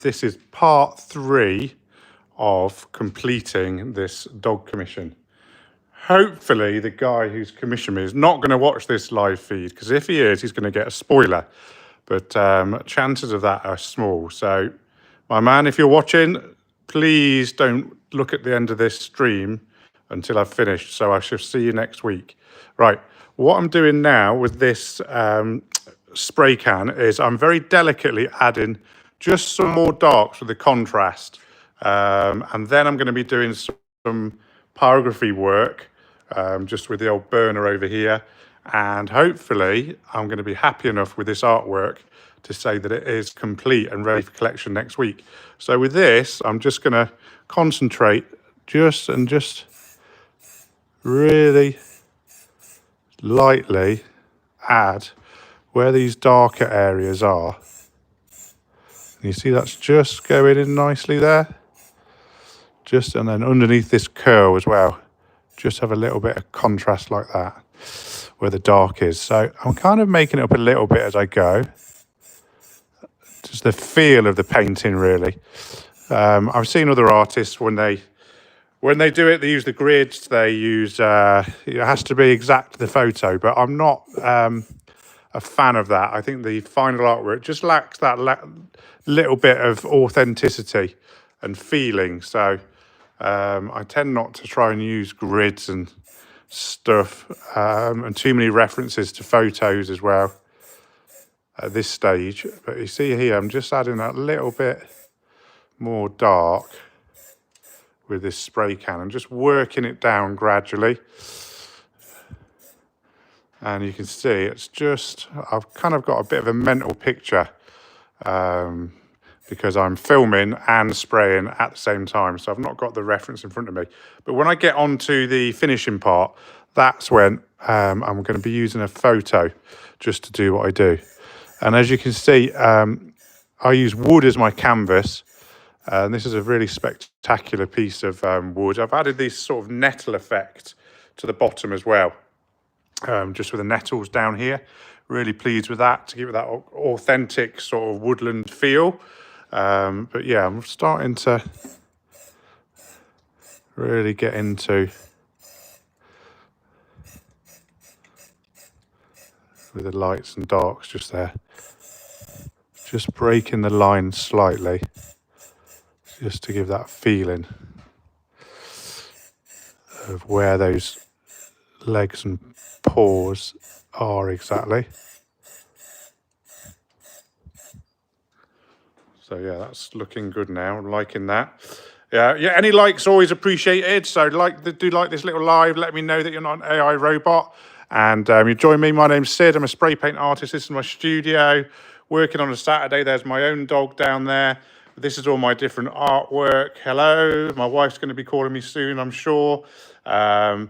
This is part 3 of completing this dog commission. Hopefully the guy who's commissioned me is not going to watch this live feed, because if he is, he's going to get a spoiler. But chances of that are small. So, my man, if you're watching, please don't look at the end of this stream until I've finished. So I shall see you next week. Right, what I'm doing now with this spray can is I'm very delicately adding just some more darks with the contrast. And then I'm going to be doing some pyrography work just with the old burner over here. And hopefully I'm going to be happy enough with this artwork to say that it is complete and ready for collection next week. So with this, I'm just going to concentrate just really lightly add where these darker areas are. And you see that's just going in nicely there. And then underneath this curl as well, just have a little bit of contrast like that where the dark is. So I'm kind of making it up a little bit as I go. Just the feel of the painting, really. I've seen other artists when they do it, they use the grids. They use it has to be exact to the photo, but I'm not a fan of that. I think the final artwork just lacks that little bit of authenticity and feeling. So I tend not to try and use grids and stuff and too many references to photos as well at this stage. But you see here, I'm just adding that little bit more dark with this spray can and just working it down gradually. And you can see it's just, I've kind of got a bit of a mental picture because I'm filming and spraying at the same time. So I've not got the reference in front of me. But when I get onto the finishing part, that's when I'm going to be using a photo just to do what I do. And as you can see, I use wood as my canvas. And this is a really spectacular piece of wood. I've added this sort of nettle effect to the bottom as well, just with the nettles down here. Really pleased with that to give it that authentic sort of woodland feel. But yeah, I'm starting to really get into with the lights and darks just there. Just breaking the line slightly, just to give that feeling of where those legs and paws are exactly. So yeah, that's looking good now. I'm liking that. Yeah, any likes always appreciated. So do like this little live. Let me know that you're not an AI robot. And you join me. My name's Sid. I'm a spray paint artist. This is my studio. Working on a Saturday. There's my own dog down there. This is all my different artwork. Hello. My wife's going to be calling me soon, I'm sure. And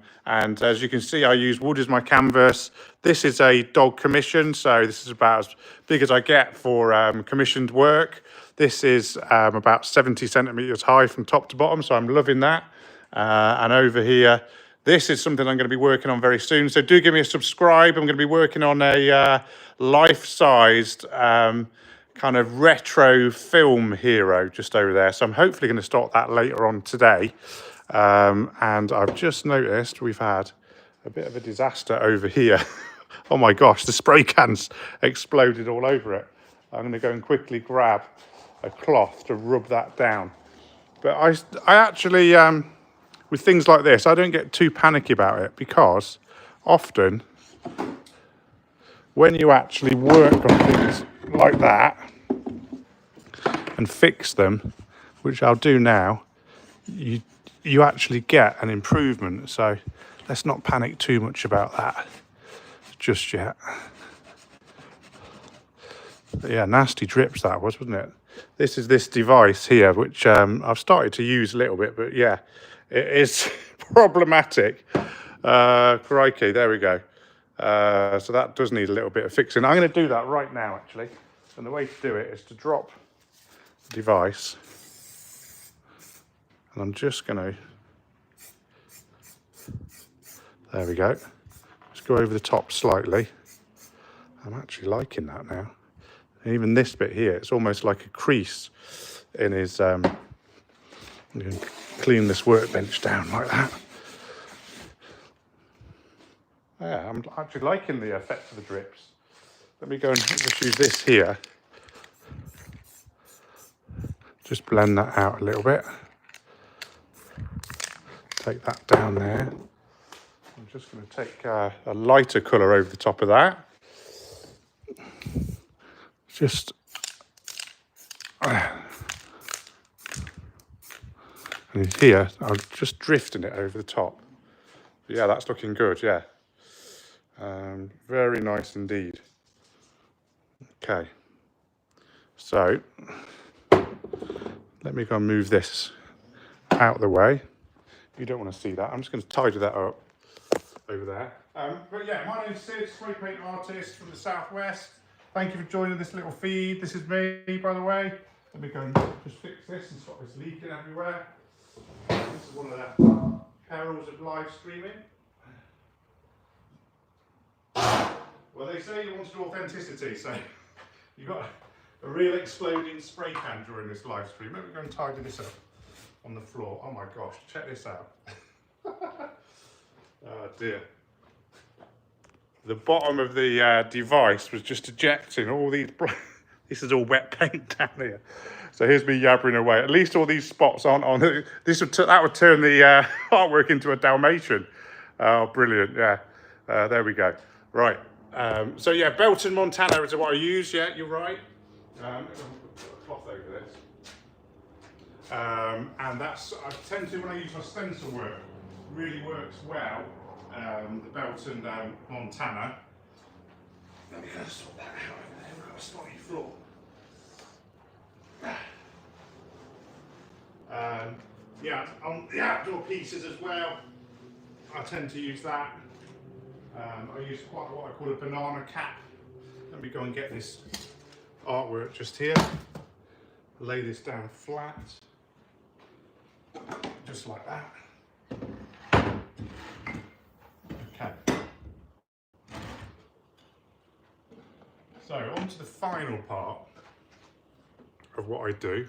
as you can see, I use wood as my canvas. This is a dog commission. So this is about as big as I get for commissioned work. This is about 70 centimeters high from top to bottom. So I'm loving that. And over here, this is something I'm going to be working on very soon. So do give me a subscribe. I'm going to be working on a life-sized kind of retro film hero just over there. So I'm hopefully going to start that later on today. And I've just noticed we've had a bit of a disaster over here. Oh my gosh, the spray can's exploded all over it. I'm going to go and quickly grab a cloth to rub that down. But I actually, with things like this, I don't get too panicky about it, because often when you actually work on things like that and fix them, which I'll do now, you actually get an improvement. So let's not panic too much about that just yet. But yeah, nasty drips that was, wasn't it? This is this device here, which I've started to use a little bit, but yeah, it is problematic. Crikey, there we go. So that does need a little bit of fixing. I'm going to do that right now, actually. And the way to do it is to drop the device. And I'm just going to, there we go. Just go over the top slightly. I'm actually liking that now. Even this bit here, it's almost like a crease. in his, you can clean this workbench down like that. Yeah, I'm actually liking the effect of the drips. Let me go and just use this here. Just blend that out a little bit. Take that down there. I'm just going to take a lighter colour over the top of that. Just and here, I'm just drifting it over the top. But yeah, that's looking good, yeah. Very nice indeed. Okay, so let me go and move this out of the way. You don't want to see that. I'm just going to tidy that up over there. But yeah, my name's Sid, spray paint artist from the Southwest. Thank you for joining this little feed. This is me, by the way. Let me go and just fix this and stop this leaking everywhere. This is one of the perils of live streaming. Well, they say you wanted authenticity, so you've got a real exploding spray can during this live stream. Let me go and tidy this up on the floor. Oh my gosh, check this out. Oh dear. The bottom of the device was just ejecting all these, this is all wet paint down here. So here's me yabbering away. At least all these spots aren't on. That would turn the artwork into a Dalmatian. Oh, brilliant, yeah. There we go. Right, so yeah, Belton, Montana is what I use, yeah, you're right. Put a cloth over this. And that's, I tend to, when I use my stencil work, really works well. The Belton Montana. Let me go and sort that out over there. We've got a spotty floor. Yeah, on the outdoor pieces as well, I tend to use that. I use quite what I call a banana cap. Let me go and get this artwork just here. Lay this down flat, just like that. Okay. So on to the final part of what I do,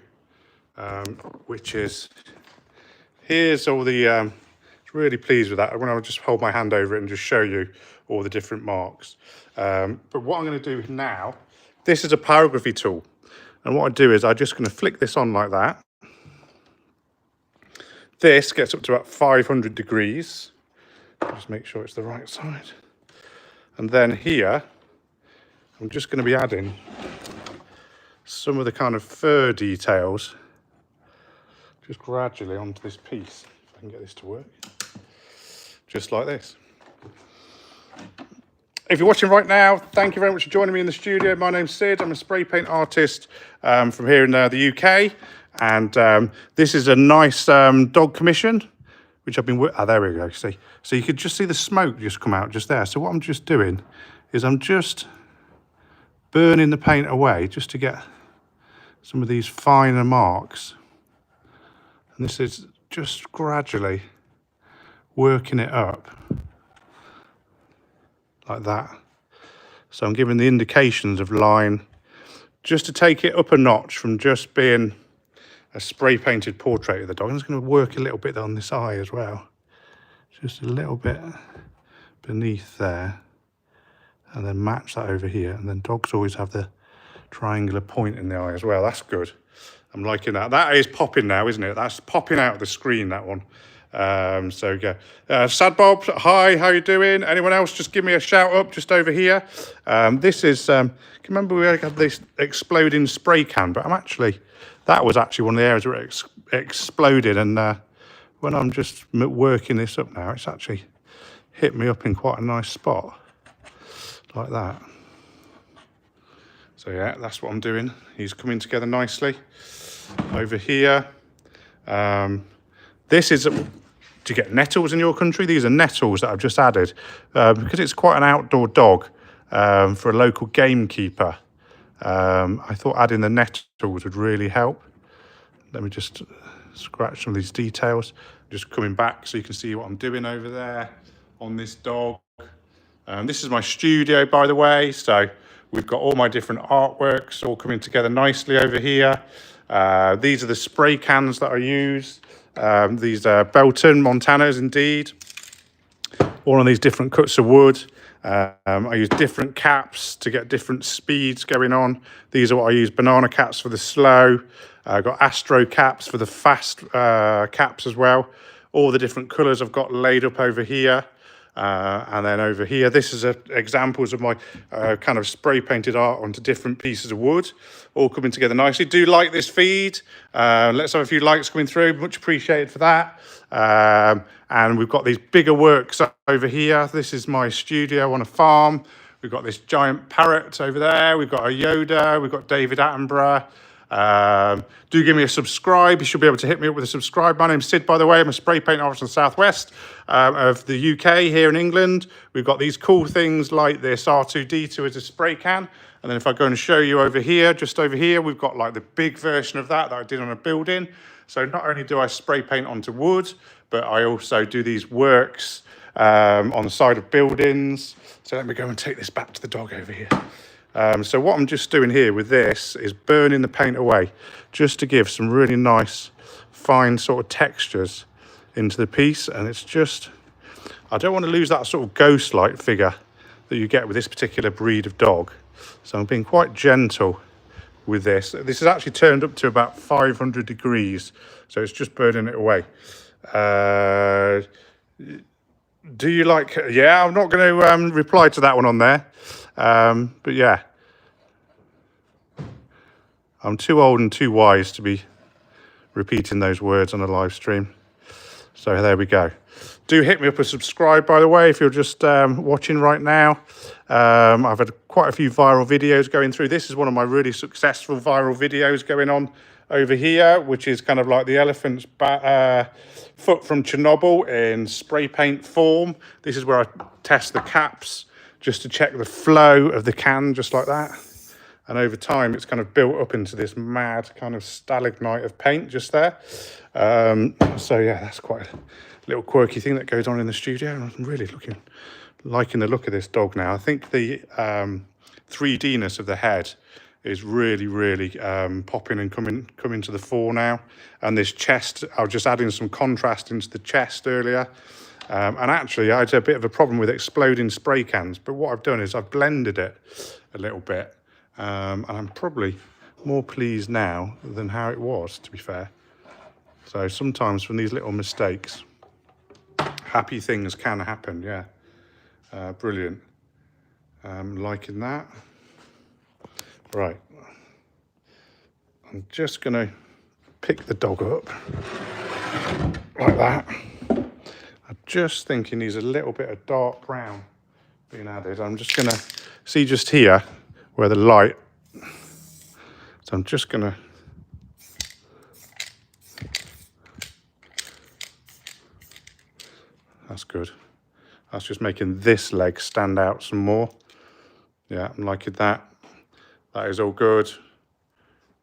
which is, here's all the, really pleased with that. I'm going to just hold my hand over it and just show you all the different marks. But what I'm going to do now, this is a pyrography tool. And what I do is I'm just going to flick this on like that. This gets up to about 500 degrees. Just make sure it's the right side. And then here, I'm just going to be adding some of the kind of fur details just gradually onto this piece. If I can get this to work. Just like this. If you're watching right now, thank you very much for joining me in the studio. My name's Sid. I'm a spray paint artist from here in the UK. And this is a nice dog commission, which I've been working. Oh, there we go. See, so you could just see the smoke just come out just there. So what I'm just doing is I'm just burning the paint away just to get some of these finer marks. And this is just gradually working it up like that. So I'm giving the indications of line just to take it up a notch from just being a spray painted portrait of the dog. I'm just going to work a little bit on this eye as well, just a little bit beneath there, and then match that over here. And then dogs always have the triangular point in the eye as well. That's good. I'm liking that. That is popping now, isn't it? That's popping out of the screen, that one. So yeah, Sad Bob, hi, how you doing? Anyone else, just give me a shout up just over here. This is, can you remember we had this exploding spray can, but that was actually one of the areas where it exploded, and when I'm just working this up now, it's actually hit me up in quite a nice spot, like that. So yeah, that's what I'm doing. He's coming together nicely. Over here, this is, do you get nettles in your country? These are nettles that I've just added because it's quite an outdoor dog for a local gamekeeper. I thought adding the nettles would really help. Let me just scratch some of these details. Just coming back so you can see what I'm doing over there on this dog. This is my studio, by the way. So we've got all my different artworks all coming together nicely over here. These are the spray cans that I use. These are Belton Montanas indeed. All on these different cuts of wood. I use different caps to get different speeds going on. These are what I use: banana caps for the slow. I've got Astro caps for the fast caps as well. All the different colours I've got laid up over here. And then over here, this is examples of my kind of spray painted art onto different pieces of wood, all coming together nicely. Do like this feed. Let's have a few likes coming through. Much appreciated for that. And we've got these bigger works over here. This is my studio on a farm. We've got this giant parrot over there. We've got a Yoda. We've got David Attenborough. Do give me a subscribe. You should be able to hit me up with a subscribe. My name's Sid, by the way. I'm a spray paint artist in the southwest of the UK here in England. We've got these cool things like this R2D2 as a spray can. And then if I go and show you over here, just over here, we've got like the big version of that I did on a building. So not only do I spray paint onto wood, but I also do these works on the side of buildings. So let me go and take this back to the dog over here. So what I'm just doing here with this is burning the paint away just to give some really nice fine sort of textures into the piece. And it's just, I don't want to lose that sort of ghost-like figure that you get with this particular breed of dog. So I'm being quite gentle with this. This is actually turned up to about 500 degrees. So it's just burning it away. Do you like, yeah, I'm not going to reply to that one on there. But yeah, I'm too old and too wise to be repeating those words on a live stream. So there we go. Do hit me up a subscribe, by the way, if you're just watching right now. I've had quite a few viral videos going through. This is one of my really successful viral videos going on over here, which is kind of like the elephant's foot from Chernobyl in spray paint form. This is where I test the caps just to check the flow of the can, just like that. And over time, it's kind of built up into this mad kind of stalagmite of paint just there. So yeah, that's quite a little quirky thing that goes on in the studio. And I'm really liking the look of this dog now. I think the 3D-ness of the head is really popping and coming to the fore now. And this chest, I was just adding some contrast into the chest earlier. And actually, I had a bit of a problem with exploding spray cans, but what I've done is I've blended it a little bit, and I'm probably more pleased now than how it was, to be fair. So sometimes from these little mistakes, happy things can happen, yeah. Brilliant. Liking that. Right. I'm just going to pick the dog up like that. I'm just thinking he's a little bit of dark brown being added. I'm just going to see just here where the light. So I'm just going to. That's good. That's just making this leg stand out some more. Yeah, I'm liking that. That is all good.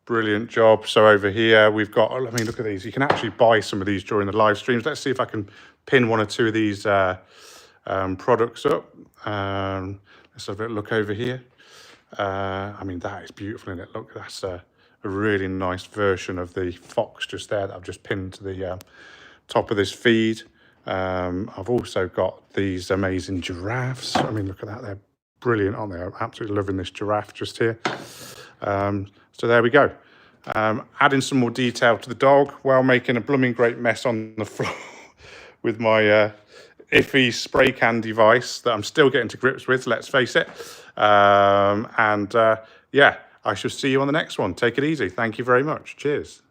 Brilliant job. So over here we've got, I mean, look at these. You can actually buy some of these during the live streams. Let's see if I can pin one or two of these products up. Let's have a look over here. I mean, that is beautiful, isn't it? Look, that's a really nice version of the fox just there that I've just pinned to the top of this feed. I've also got these amazing giraffes. I mean, look at that. They're brilliant, aren't they? I'm absolutely loving this giraffe just here. So there we go. Adding some more detail to the dog while making a blooming great mess on the floor with my iffy spray can device that I'm still getting to grips with, let's face it. Yeah, I shall see you on the next one. Take it easy. Thank you very much. Cheers.